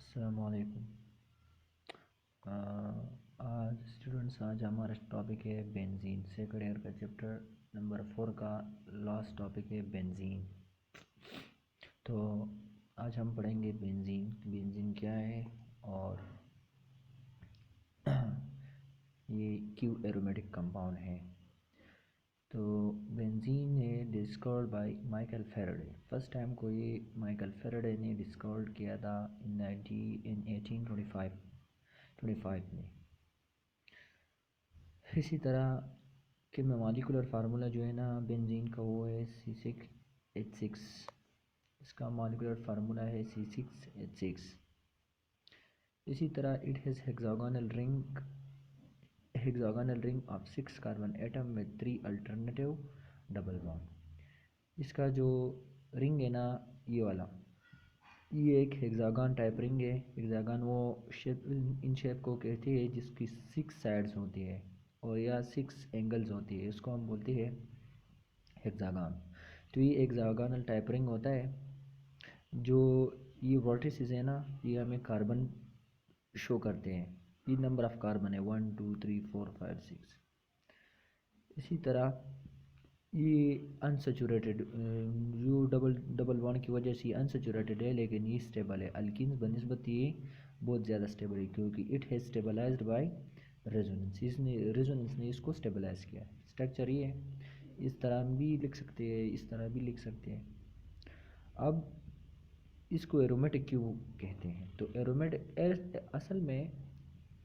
अस्सलामुअलैकुम। आज स्टूडेंट्स हमारा टॉपिक है बेंजीन। सेकंड ईयर का चैप्टर नंबर 4 का लास्ट टॉपिक है बेंजीन। तो आज हम पढ़ेंगे बेंजीन। बेंजीन क्या है और ये क्यों एरोमेटिक कंपाउंड है। तो बेंजीन है discovered by Michael Faraday. First time को ये माइकल फैराडे ने डिस्कवर किया था इन 1825 में। इसी तरह कि मॉलिक्यूलर फार्मूला जो है ना बेंजीन का वो है C6H6। इसका मॉलिक्यूलर फार्मूला है C6H6। इसी तरह it has hexagonal ring of 6 carbon atom में 3 अल्टरनेटिव डबल बॉन्ड। इसका जो रिंग है ना ये वाला, ये एक हेक्सागन टाइप रिंग है। हेक्सागन वो शेप, इन शेप को कहती है जिसकी 6 साइड्स होती है और या 6 एंगल्स होती है, इसको हम बोलते हैं हेक्सागन। तो ये हेक्सागोनल टाइप रिंग होता है। जो ये वर्टिसेस है ना ये हमें कार्बन शो करते हैं। ये नंबर ऑफ कार्बन है 1 2 3 4 5 6। इसी तरह ये अनसेचुरेटेड, जो डबल डबल बॉन्ड की वजह से ये अनसेचुरेटेड है, लेकिन ये स्टेबल है। अल्कीन्स बनस्बत ये बहुत ज़्यादा स्टेबल है क्योंकि it has stabilized by resonance ने इसको स्टेबलाइज किया है। स्ट्रक्चर ये है। इस तरह भी लिख सकते हैं, इस तरह भी लिख सकते हैं। अब इसको एरोमेटिक क्यों कहते हैं? तो एरोमेटिक असल में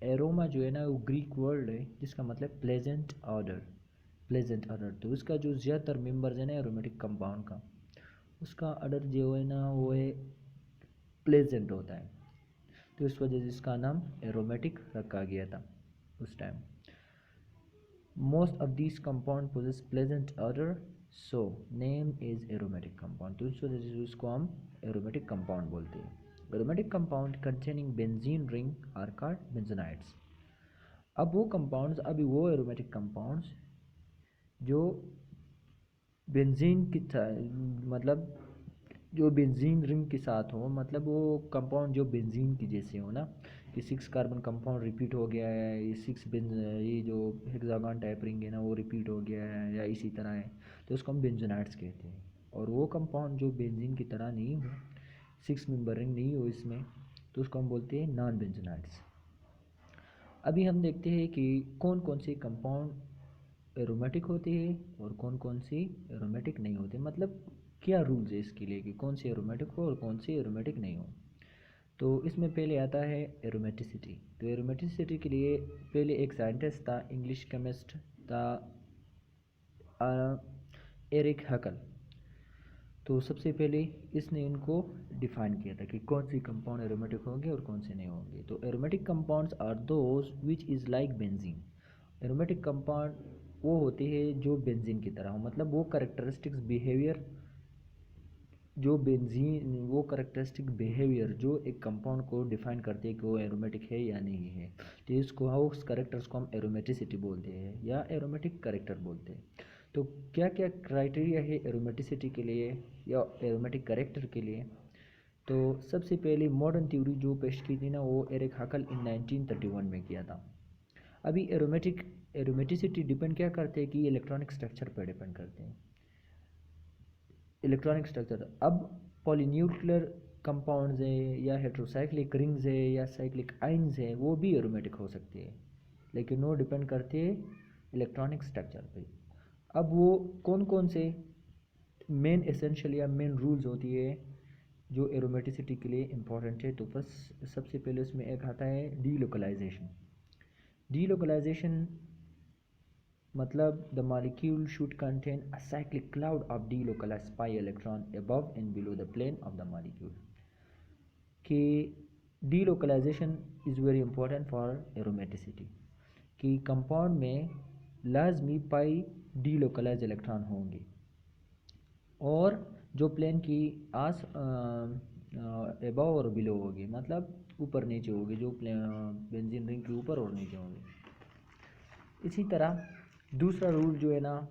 एरोमा जो है ना वो ग्रीक वर्ड है जिसका मतलब प्लेजेंट ऑर्डर। तो इसका जो ज़्यादातर मेंबर्स है ना एरोमेटिक कंपाउंड का, उसका ऑर्डर जो है ना वो है प्लेजेंट होता है। तो इस वजह से इसका नाम एरोमेटिक रखा गया था उस time. Most of this compound possesses pleasant odour, so name is aromatic compound. तो इस वजह से इसको हम एरोमेटिक कंपाउंड बोलते हैं। Aromatic compound containing benzene ring are called benzenoids. अब वो कंपाउंड्स, अभी वो एरोमेटिक कंपाउंड्स जो बेंजीन की मतलब जो बेंजीन रिंग के साथ हो, मतलब वो कंपाउंड जो बेंजीन की जैसे हो ना, कि 6 कार्बन कंपाउंड रिपीट हो गया है, ये जो हेक्सागन टाइप रिंग है ना वो रिपीट हो गया है या इसी तरह है, तो उसको हम बेंजोनाइड्स कहते हैं। और वो कंपाउंड जो बेंजीन की तरह नहीं हो, 6 मेंबर रिंग नहीं हो इसमें, तो उसको हम बोलते हैं नॉन बेंजोनाइड्स। अभी हम देखते हैं कि कौन कौन से कंपाउंड एरोमेटिक होते हैं और कौन कौन से एरोमेटिक नहीं होते, मतलब क्या रूल्स है इसके लिए कि कौन से एरोमेटिक हो और कौन से एरोमेटिक नहीं हो। तो इसमें पहले आता है एरोमेटिसिटी। तो एरोमेटिसिटी के लिए पहले एक साइंटिस्ट था, इंग्लिश केमिस्ट था, एरिक हैकल। तो सबसे पहले इसने इनको डिफाइन किया था कि कौन सी कंपाउंड एरोमेटिक होंगे और कौन से नहीं होंगे। तो aromatic compounds are those which is like benzene. Aromatic compound वो होते हैं जो बेंजीन की तरह हो, मतलब वो करेक्टरिस्टिक्स बिहेवियर जो बेंजीन, वो करेक्टरिस्टिक बिहेवियर जो एक कंपाउंड को डिफाइन करते हैं कि वो एरोमेटिक है या नहीं है। तो इसको उस करेक्टर्स को हम एरोमेटिसिटी बोलते हैं या एरोमेटिक करेक्टर बोलते हैं। तो क्या क्या क्राइटेरिया है एरोमेटिसिटी के लिए या एरोमेटिक करेक्टर के लिए? तो सबसे पहले मॉडर्न थ्योरी जो पेश की थी ना वो एरिक हैकल इन 1931 में किया था। अभी एरोमेटिसिटी डिपेंड क्या करते हैं कि इलेक्ट्रॉनिक स्ट्रक्चर पर डिपेंड करते हैं। इलेक्ट्रॉनिक स्ट्रक्चर, अब पॉलीन्यूक्लियर कंपाउंड्स है या हेट्रोसाइक्लिक रिंग्स है या साइक्लिक आइंस है, वो भी एरोमेटिक हो सकते हैं, लेकिन वो डिपेंड करते हैं इलेक्ट्रॉनिक स्ट्रक्चर पे। अब वो कौन कौन से मेन एसेंशियल या मेन रूल्स होती है जो एरोमेटिसिटी के लिए इम्पोर्टेंट है। तो बस सबसे पहले उसमें एक आता है डीलोकलाइजेशन। डीलोकलाइजेशन मतलब the molecule should contain a cyclic cloud of delocalized pi electron above and below the plane of the molecule। कि delocalization is very important for aromaticity, कि कंपाउंड में लाजमी पाई डीलोकलाइज इलेक्ट्रॉन होंगे और जो प्लेन की आस above और बिलो होगी, मतलब ऊपर नीचे होगी, जो बेंजीन रिंग के ऊपर और नीचे होगी। इसी तरह दूसरा रूल जो है ना,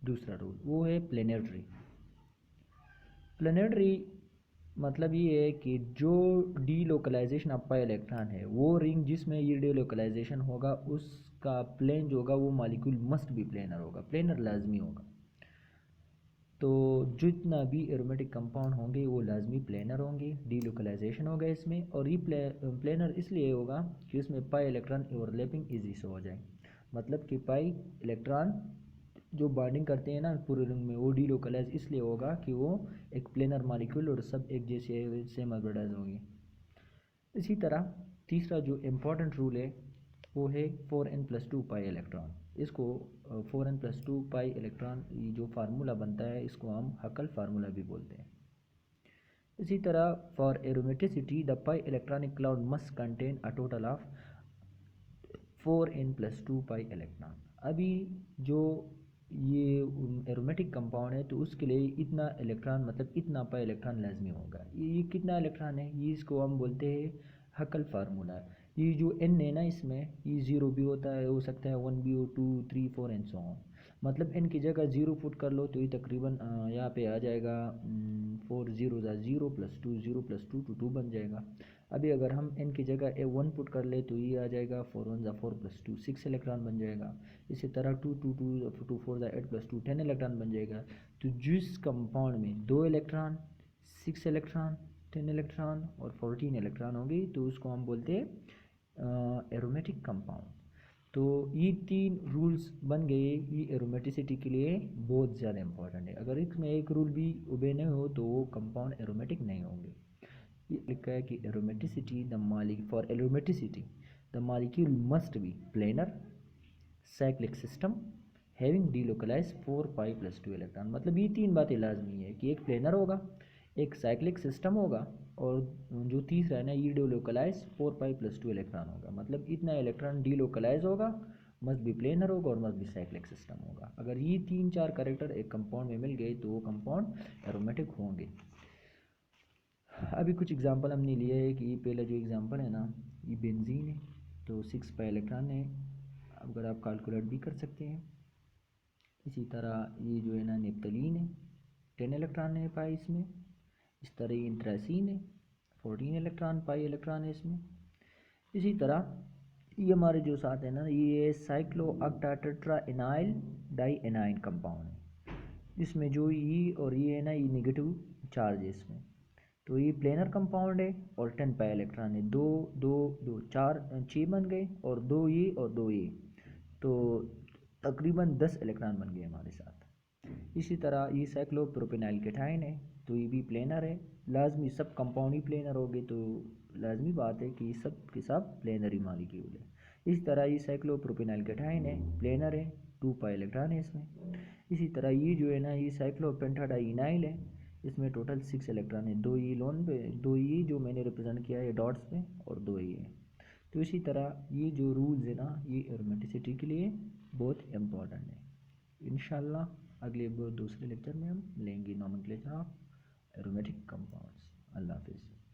दूसरा रूल वो है प्लेनेटरी। प्लेनेटरी मतलब ये है कि जो delocalization of pi electron है, वो रिंग जिसमें ये डी लोकलाइजेशन होगा उसका प्लेन जो होगा वो मॉलिक्यूल मस्ट भी प्लेनर होगा, प्लेनर लाजमी होगा। तो जितना भी एरोमेटिक कंपाउंड होंगे वो लाजमी प्लेनर होंगे, डी लोकलाइजेशन होगा इसमें। और ये प्लेनर इसलिए होगा कि उसमें पाई इलेक्ट्रॉन ओवरलैपिंग ईजी से हो जाए। मतलब कि पाई इलेक्ट्रॉन जो बॉन्डिंग करते हैं ना पूरे रिंग में, वो डी लोकलाइज इसलिए होगा कि वो एक प्लेनर मॉलिक्यूल और सब एक जैसे सेम हाइब्रिडाइज होंगे। इसी तरह तीसरा जो इम्पोर्टेंट रूल है वो है 4n+2 पाई इलेक्ट्रॉन। इसको 4n+2 पाई इलेक्ट्रॉन ये जो फार्मूला बनता है इसको हम हकल फार्मूला भी बोलते हैं। इसी तरह for aromaticity the pi electronic cloud must contain a total of 4n+2 pi electron. अभी जो ये एरोमेटिक कंपाउंड है तो उसके लिए इतना इलेक्ट्रॉन मतलब इतना पाई इलेक्ट्रॉन लाजमी होगा। ये कितना इलेक्ट्रॉन है, ये इसको हम बोलते हैं हकल फार्मूला। ये जो एन है ना इसमें ये ज़ीरो भी होता है, हो सकता है 1 भी हो, 2 3 4 एंड सो ऑन। मतलब एन की जगह ज़ीरो पुट कर लो तो ये तकरीबन यहाँ पे आ जाएगा 4 ज़ीरो ज़ा zero plus two, zero plus two, 2 बन जाएगा। अभी अगर हम एन की जगह ए 1 पुट कर ले तो ये आ जाएगा 4 1 ज़ा 4 प्लस टू, 6 इलेक्ट्रॉन बन जाएगा। इसी तरह 2 2 2 2 4 ज़ा 8 प्लस टू, 10 इलेक्ट्रॉन बन जाएगा। तो जिस कंपाउंड में 2 इलेक्ट्रॉन, 6 इलेक्ट्रॉन, 10 इलेक्ट्रॉन और 14 इलेक्ट्रॉन होंगे तो उसको हम बोलते हैं एरोमेटिक कंपाउंड। तो ये तीन रूल्स बन गए, ये एरोमेटिसिटी के लिए बहुत ज़्यादा इंपॉर्टेंट है। अगर इसमें एक रूल भी ओबे नहीं हो तो वो कंपाउंड एरोमेटिक नहीं होंगे। ये लिखा है कि aromaticity the molecule for aromaticity the molecule must be planar cyclic system having delocalise 4 पाई+2 इलेक्ट्रॉन। मतलब ये तीन बातें लाजमी है कि एक प्लेनर होगा, एक साइक्लिक सिस्टम होगा और जो तीसरा है ना ये डीलोकलाइज 4 पाई+2 इलेक्ट्रॉन होगा। मतलब इतना इलेक्ट्रॉन डीलोकलाइज होगा, मस्ट बी प्लेनर होगा और मस्ट बी साइक्लिक सिस्टम होगा। अगर ये 3 4 कैरेक्टर एक कंपाउंड में मिल गए तो वो कंपाउंड एरोमेटिक होंगे। अभी कुछ एग्जांपल हमने लिए है कि पहला जो एग्जांपल है ना ये बेंजीन है, तो 6 पाई इलेक्ट्रॉन है, अगर आप कैलकुलेट भी कर सकते हैं। इसी तरह ये जो है ना नेप्थलीन है, 10 इलेक्ट्रॉन है पाई इसमें। इस तरह ये इंट्रासीन है, 14 इलेक्ट्रॉन पाई इलेक्ट्रॉन है इसमें। इसी तरह ये हमारे जो साथ है ना ये साइक्लो ऑक्टाटेट्रा एनाइल डाई एनाइन कंपाउंड है। इसमें जो ई और ये है ना ये नेगेटिव चार्ज है इसमें। तो ये प्लेनर कंपाउंड है और 10 पाई इलेक्ट्रॉन है, दो दो दो चार 6 बन गए और दो ये और दो ये, तो तकरीबन 10 इलेक्ट्रॉन बन गए हमारे साथ। इसी तरह ये साइक्लोप्रोपेनाइल केटाइन है, तो ये भी प्लेनर है। लाजमी सब कंपाउंड ही प्लेनर हो गए, तो लाजमी बात है कि सब के सब प्लेनरी मॉलिक्यूल है। इसी तरह ये साइक्लोप्रोपेनाइल केटाइन है, प्लेनर है, 2 पाई इलेक्ट्रॉन है इसमें। इसी तरह ये जो है ना ये साइक्लोपेंटाडाइनाइल है, इसमें टोटल 6 इलेक्ट्रॉन है, दो ये लोन पे, दो ये जो मैंने रिप्रेजेंट किया है डॉट्स पे और दो ये है। तो इसी तरह ये जो रूल्स है ना ये एरोमेटिसिटी के लिए बहुत इम्पोर्टेंट है। इंशाल्लाह अगले दूसरे लेक्चर में हम लेंगे नॉमेनक्लेचर ऑफ एरोमेटिक कंपाउंड्स। अल्लाह हाफिज़।